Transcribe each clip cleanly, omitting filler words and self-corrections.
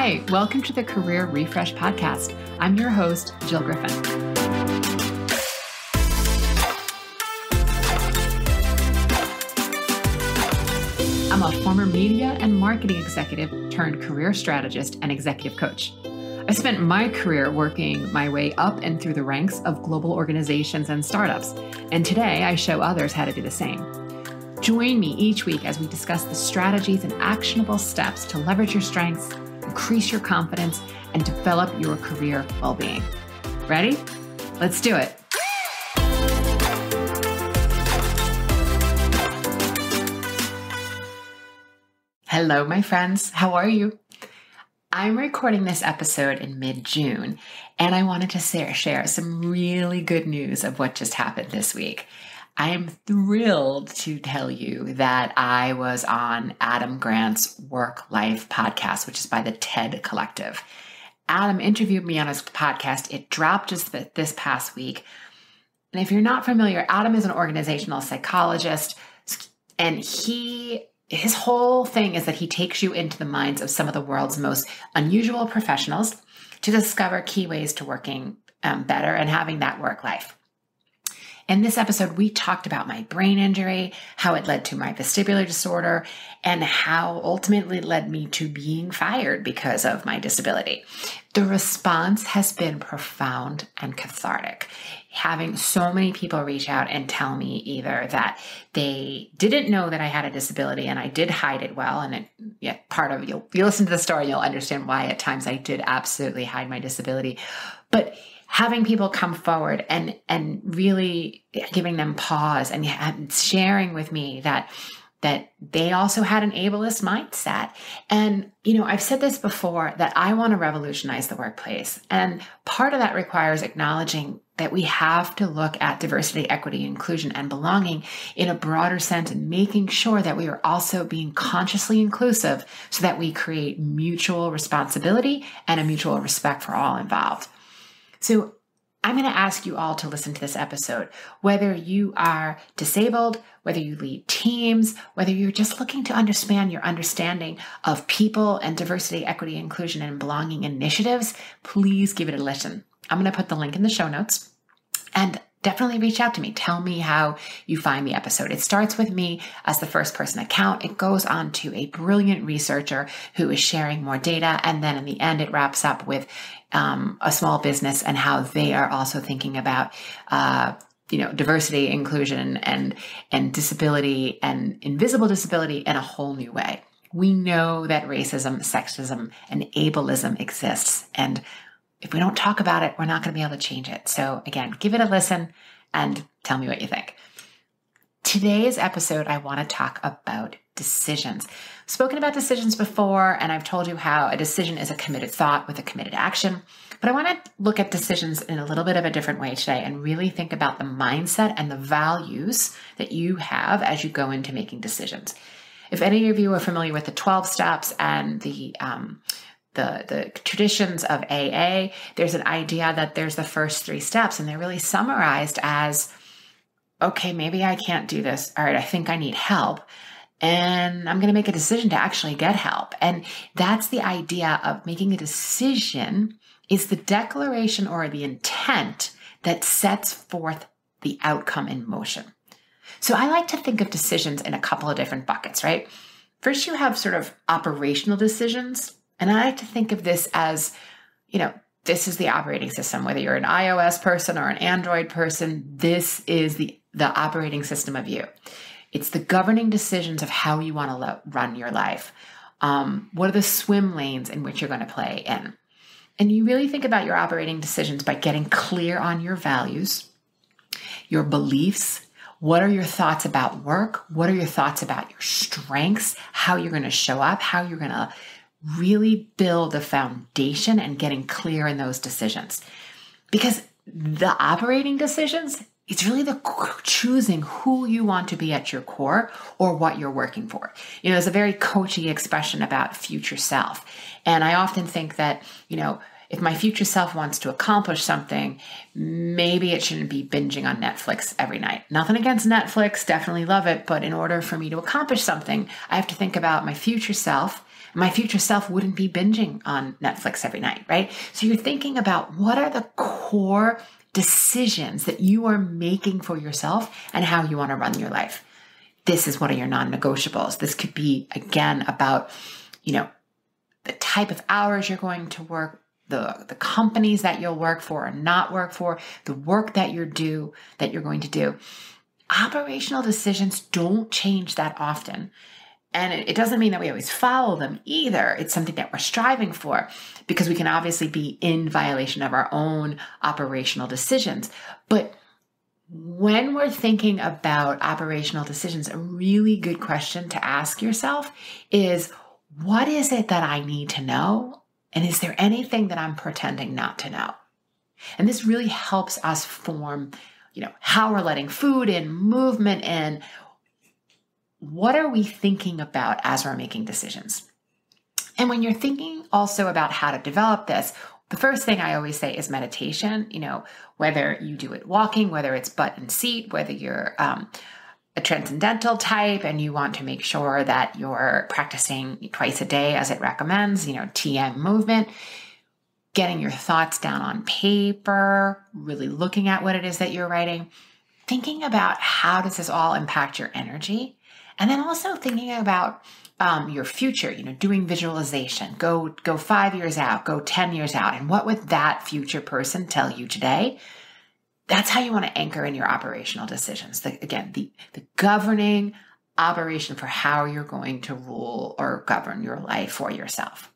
Hi, welcome to the Career Refresh Podcast. I'm your host, Jill Griffin. I'm a former media and marketing executive turned career strategist and executive coach. I spent my career working my way up and through the ranks of global organizations and startups, and today I show others how to do the same. Join me each week as we discuss the strategies and actionable steps to leverage your strengths, increase your confidence, and develop your career well-being. Ready? Let's do it. Hello, my friends. How are you? I'm recording this episode in mid-June, and I wanted to share some really good news of what just happened this week. I am thrilled to tell you that I was on Adam Grant's Work Life podcast, which is by the TED Collective. Adam interviewed me on his podcast. It dropped just this past week. And if you're not familiar, Adam is an organizational psychologist, and his whole thing is that he takes you into the minds of some of the world's most unusual professionals to discover key ways to working better and having that work life. In this episode, we talked about my brain injury, how it led to my vestibular disorder, and how ultimately it led me to being fired because of my disability. The response has been profound and cathartic. Having so many people reach out and tell me either that they didn't know that I had a disability and I did hide it well, and you listen to the story, you'll understand why at times I did absolutely hide my disability, but having people come forward and really giving them pause and sharing with me that they also had an ableist mindset. And, I've said this before, that I want to revolutionize the workplace. And part of that requires acknowledging that we have to look at diversity, equity, inclusion, and belonging in a broader sense, and making sure that we are also being consciously inclusive so that we create mutual responsibility and a mutual respect for all involved. So I'm going to ask you all to listen to this episode, whether you are disabled, whether you lead teams, whether you're just looking to understand your understanding of people and diversity, equity, inclusion, and belonging initiatives. Please give it a listen. I'm going to put the link in the show notes, and definitely reach out to me. Tell me how you find the episode. It starts with me as the first person account. It goes on to a brilliant researcher who is sharing more data. And then in the end, it wraps up with a small business and how they are also thinking about, diversity, inclusion, and disability and invisible disability in a whole new way. We know that racism, sexism, and ableism exists. And if we don't talk about it, we're not going to be able to change it. So again, give it a listen and tell me what you think. Today's episode, I want to talk about decisions. I've spoken about decisions before, and I've told you how a decision is a committed thought with a committed action. But I want to look at decisions in a little bit of a different way today and really think about the mindset and the values that you have as you go into making decisions. If any of you are familiar with the 12 steps and the traditions of AA, there's an idea that there's the first 3 steps, and they're really summarized as, okay, maybe I can't do this. All right, I think I need help. And I'm going to make a decision to actually get help. And that's the idea of making a decision is the declaration or the intent that sets forth the outcome in motion. So I like to think of decisions in a couple of different buckets, right? First, you have sort of operational decisions. And I like to think of this as, this is the operating system. Whether you're an iOS person or an Android person, this is the operating system of you. It's the governing decisions of how you want to run your life. What are the swim lanes in which you're going to play in? And you really think about your operating decisions by getting clear on your values, your beliefs. What are your thoughts about work? What are your thoughts about your strengths? How you're going to show up? How you're going to really build a foundation and getting clear in those decisions. Because the operating decisions, it's really the choosing who you want to be at your core or what you're working for. There's a very coachy expression about future self. And I often think that, if my future self wants to accomplish something, maybe it shouldn't be binging on Netflix every night. Nothing against Netflix, definitely love it. But in order for me to accomplish something, I have to think about my future self. My future self wouldn't be binging on Netflix every night, right? So you're thinking about what are the core decisions that you are making for yourself and how you want to run your life. This is what are your non-negotiables. This could be, again, about, the type of hours you're going to work, the companies that you'll work for or not work for, the work that you're going to do. Operational decisions don't change that often. And it doesn't mean that we always follow them either. It's something that we're striving for because we can obviously be in violation of our own operational decisions. But when we're thinking about operational decisions, a really good question to ask yourself is, what is it that I need to know? And is there anything that I'm pretending not to know? And this really helps us form, how we're letting food in, movement in. What are we thinking about as we're making decisions? And when you're thinking also about how to develop this, the first thing I always say is meditation. Whether you do it walking, whether it's butt and seat, whether you're a transcendental type and you want to make sure that you're practicing twice a day as it recommends, TM movement, getting your thoughts down on paper, really looking at what it is that you're writing, thinking about how does this all impact your energy, and then also thinking about your future, doing visualization, go 5 years out, go 10 years out. And what would that future person tell you today? That's how you want to anchor in your operational decisions. The governing operation for how you're going to rule or govern your life for yourself.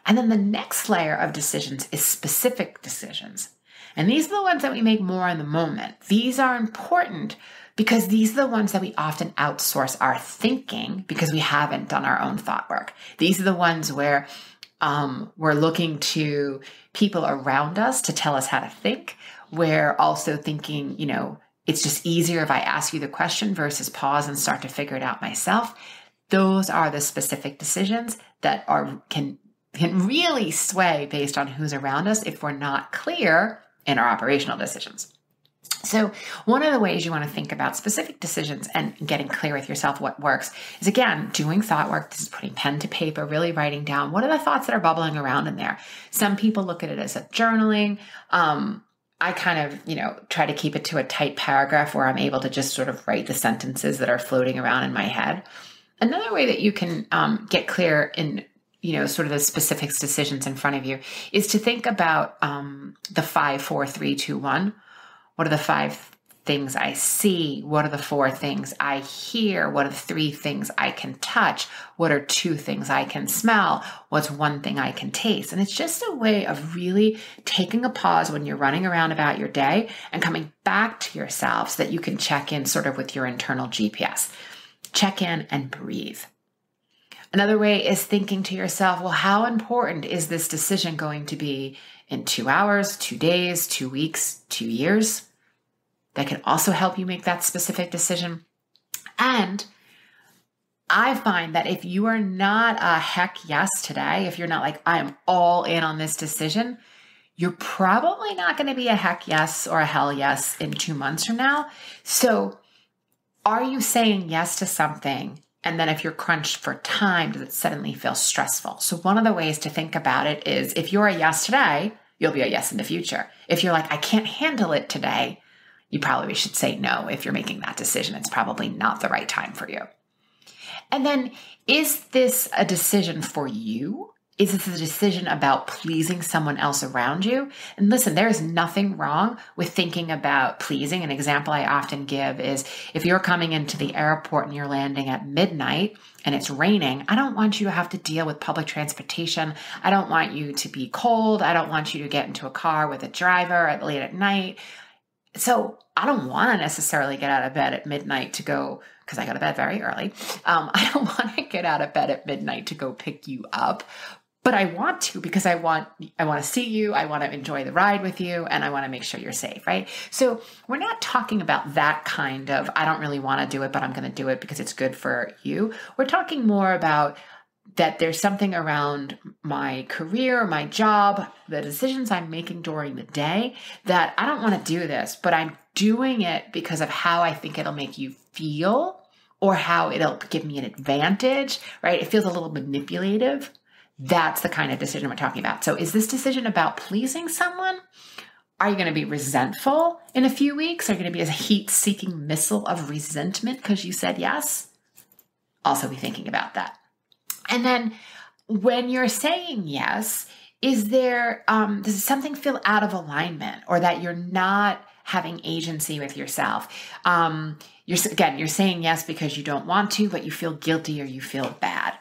And then the next layer of decisions is specific decisions. And these are the ones that we make more in the moment. These are important because these are the ones that we often outsource our thinking because we haven't done our own thought work. These are the ones where we're looking to people around us to tell us how to think. We're also thinking, it's just easier if I ask you the question versus pause and start to figure it out myself. Those are the specific decisions that can really sway based on who's around us if we're not clear in our operational decisions. So one of the ways you want to think about specific decisions and getting clear with yourself what works is, again, doing thought work. This is putting pen to paper, really writing down what are the thoughts that are bubbling around in there. Some people look at it as a journaling. I kind of, try to keep it to a tight paragraph where I'm able to just sort of write the sentences that are floating around in my head. Another way that you can get clear in sort of the specific decisions in front of you is to think about the 5, 4, 3, 2, 1. What are the 5 things I see? What are the 4 things I hear? What are the 3 things I can touch? What are 2 things I can smell? What's 1 thing I can taste? And it's just a way of really taking a pause when you're running around about your day and coming back to yourself so that you can check in sort of with your internal GPS. Check in and breathe. Another way is thinking to yourself, well, how important is this decision going to be in 2 hours, 2 days, 2 weeks, 2 years? That can also help you make that specific decision. And I find that if you are not a heck yes today, if you're not like, I am all in on this decision, you're probably not going to be a heck yes or a hell yes in 2 months from now. So are you saying yes to something? And then if you're crunched for time, does it suddenly feel stressful? So one of the ways to think about it is if you're a yes today, you'll be a yes in the future. If you're like, I can't handle it today, you probably should say no if you're making that decision. It's probably not the right time for you. And then, is this a decision for you? Is this a decision about pleasing someone else around you? And listen, there is nothing wrong with thinking about pleasing. An example I often give is if you're coming into the airport and you're landing at midnight and it's raining, I don't want you to have to deal with public transportation. I don't want you to be cold. I don't want you to get into a car with a driver late at night. So I don't want to necessarily get out of bed at midnight to go, because I go to bed very early. I don't want to get out of bed at midnight to go pick you up, but I want to because I want to see you. I want to enjoy the ride with you, and I want to make sure you're safe, right? So we're not talking about that kind of, I don't really want to do it, but I'm going to do it because it's good for you. We're talking more about that there's something around my career, my job, the decisions I'm making during the day that I don't want to do this, but I'm doing it because of how I think it'll make you feel or how it'll give me an advantage, right? It feels a little manipulative. That's the kind of decision we're talking about. So is this decision about pleasing someone? Are you going to be resentful in a few weeks? Are you going to be a heat-seeking missile of resentment because you said yes? Also be thinking about that. And then when you're saying yes, does something feel out of alignment or that you're not having agency with yourself? You're saying yes because you don't want to, but you feel guilty or you feel bad.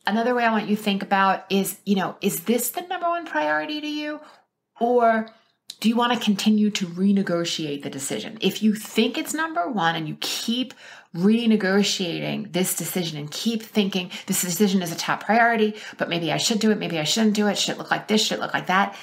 Another way I want you to think about is this the number one priority to you? Or do you want to continue to renegotiate the decision? If you think it's number one and you keep renegotiating this decision and keep thinking this decision is a top priority, but maybe I should do it, maybe I shouldn't do it, should it look like this, should it look like that?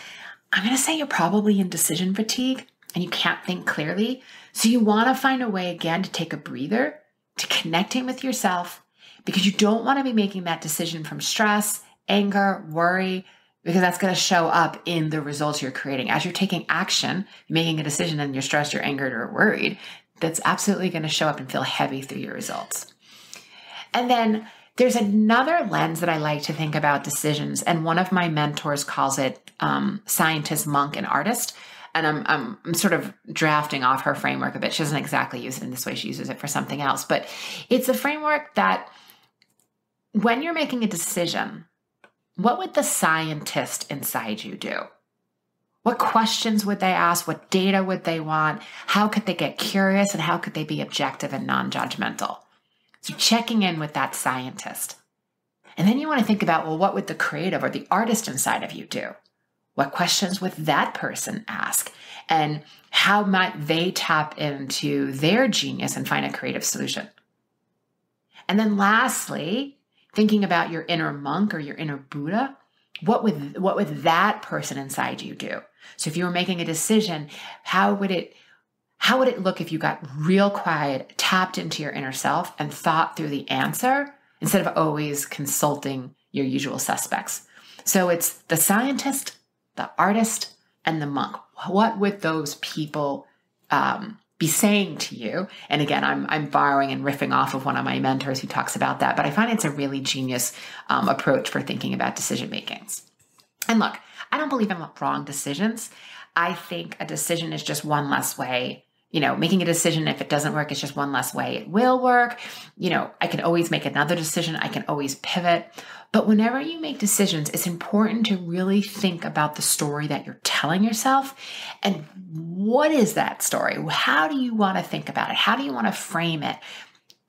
I'm going to say you're probably in decision fatigue and you can't think clearly. So you want to find a way again to take a breather, to connecting with yourself, because you don't want to be making that decision from stress, anger, worry, because that's going to show up in the results you're creating. As you're taking action, making a decision and you're stressed, you're angered, or worried, that's absolutely going to show up and feel heavy through your results. And then there's another lens that I like to think about decisions. And one of my mentors calls it scientist, monk, and artist. And I'm sort of drafting off her framework a bit. She doesn't exactly use it in this way. She uses it for something else. But it's a framework that when you're making a decision, what would the scientist inside you do? What questions would they ask? What data would they want? How could they get curious? And how could they be objective and non-judgmental? So checking in with that scientist. And then you want to think about, well, what would the creative or the artist inside of you do? What questions would that person ask? And how might they tap into their genius and find a creative solution? And then lastly, thinking about your inner monk or your inner Buddha, what would that person inside you do? So if you were making a decision, how would it look if you got real quiet, tapped into your inner self and thought through the answer instead of always consulting your usual suspects? So it's the scientist, the artist, and the monk. What would those people be saying to you? And again, I'm borrowing and riffing off of one of my mentors who talks about that, but I find it's a really genius approach for thinking about decision makings. And look, I don't believe in wrong decisions. I think a decision is just one less way. Making a decision, if it doesn't work, it's just one less way it will work. I can always make another decision. I can always pivot. But whenever you make decisions, it's important to really think about the story that you're telling yourself. And what is that story? How do you want to think about it? How do you want to frame it?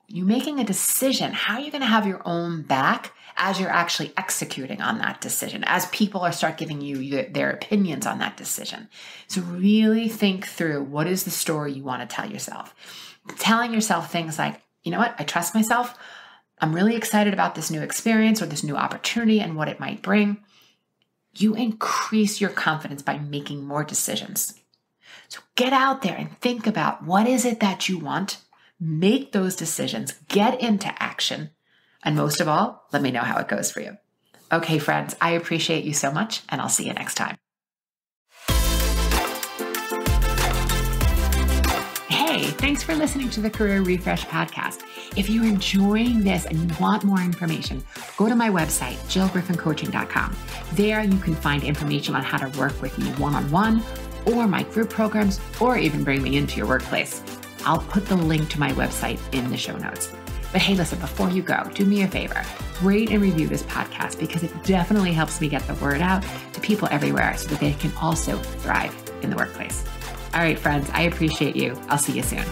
You making a decision, how are you going to have your own back as you're actually executing on that decision, as people start giving you their opinions on that decision? So really think through, what is the story you want to tell yourself? Telling yourself things like, you know what, I trust myself. I'm really excited about this new experience or this new opportunity and what it might bring. You increase your confidence by making more decisions. So get out there and think about, what is it that you want? Make those decisions, get into action. And most of all, let me know how it goes for you. Okay, friends, I appreciate you so much, and I'll see you next time. Hey, thanks for listening to the Career Refresh podcast. If you're enjoying this and you want more information, go to my website, jillgriffincoaching.com. There you can find information on how to work with me one-on-one, or my group programs, or even bring me into your workplace. I'll put the link to my website in the show notes. But hey, listen, before you go, do me a favor, rate and review this podcast, because it definitely helps me get the word out to people everywhere so that they can also thrive in the workplace. All right, friends, I appreciate you. I'll see you soon.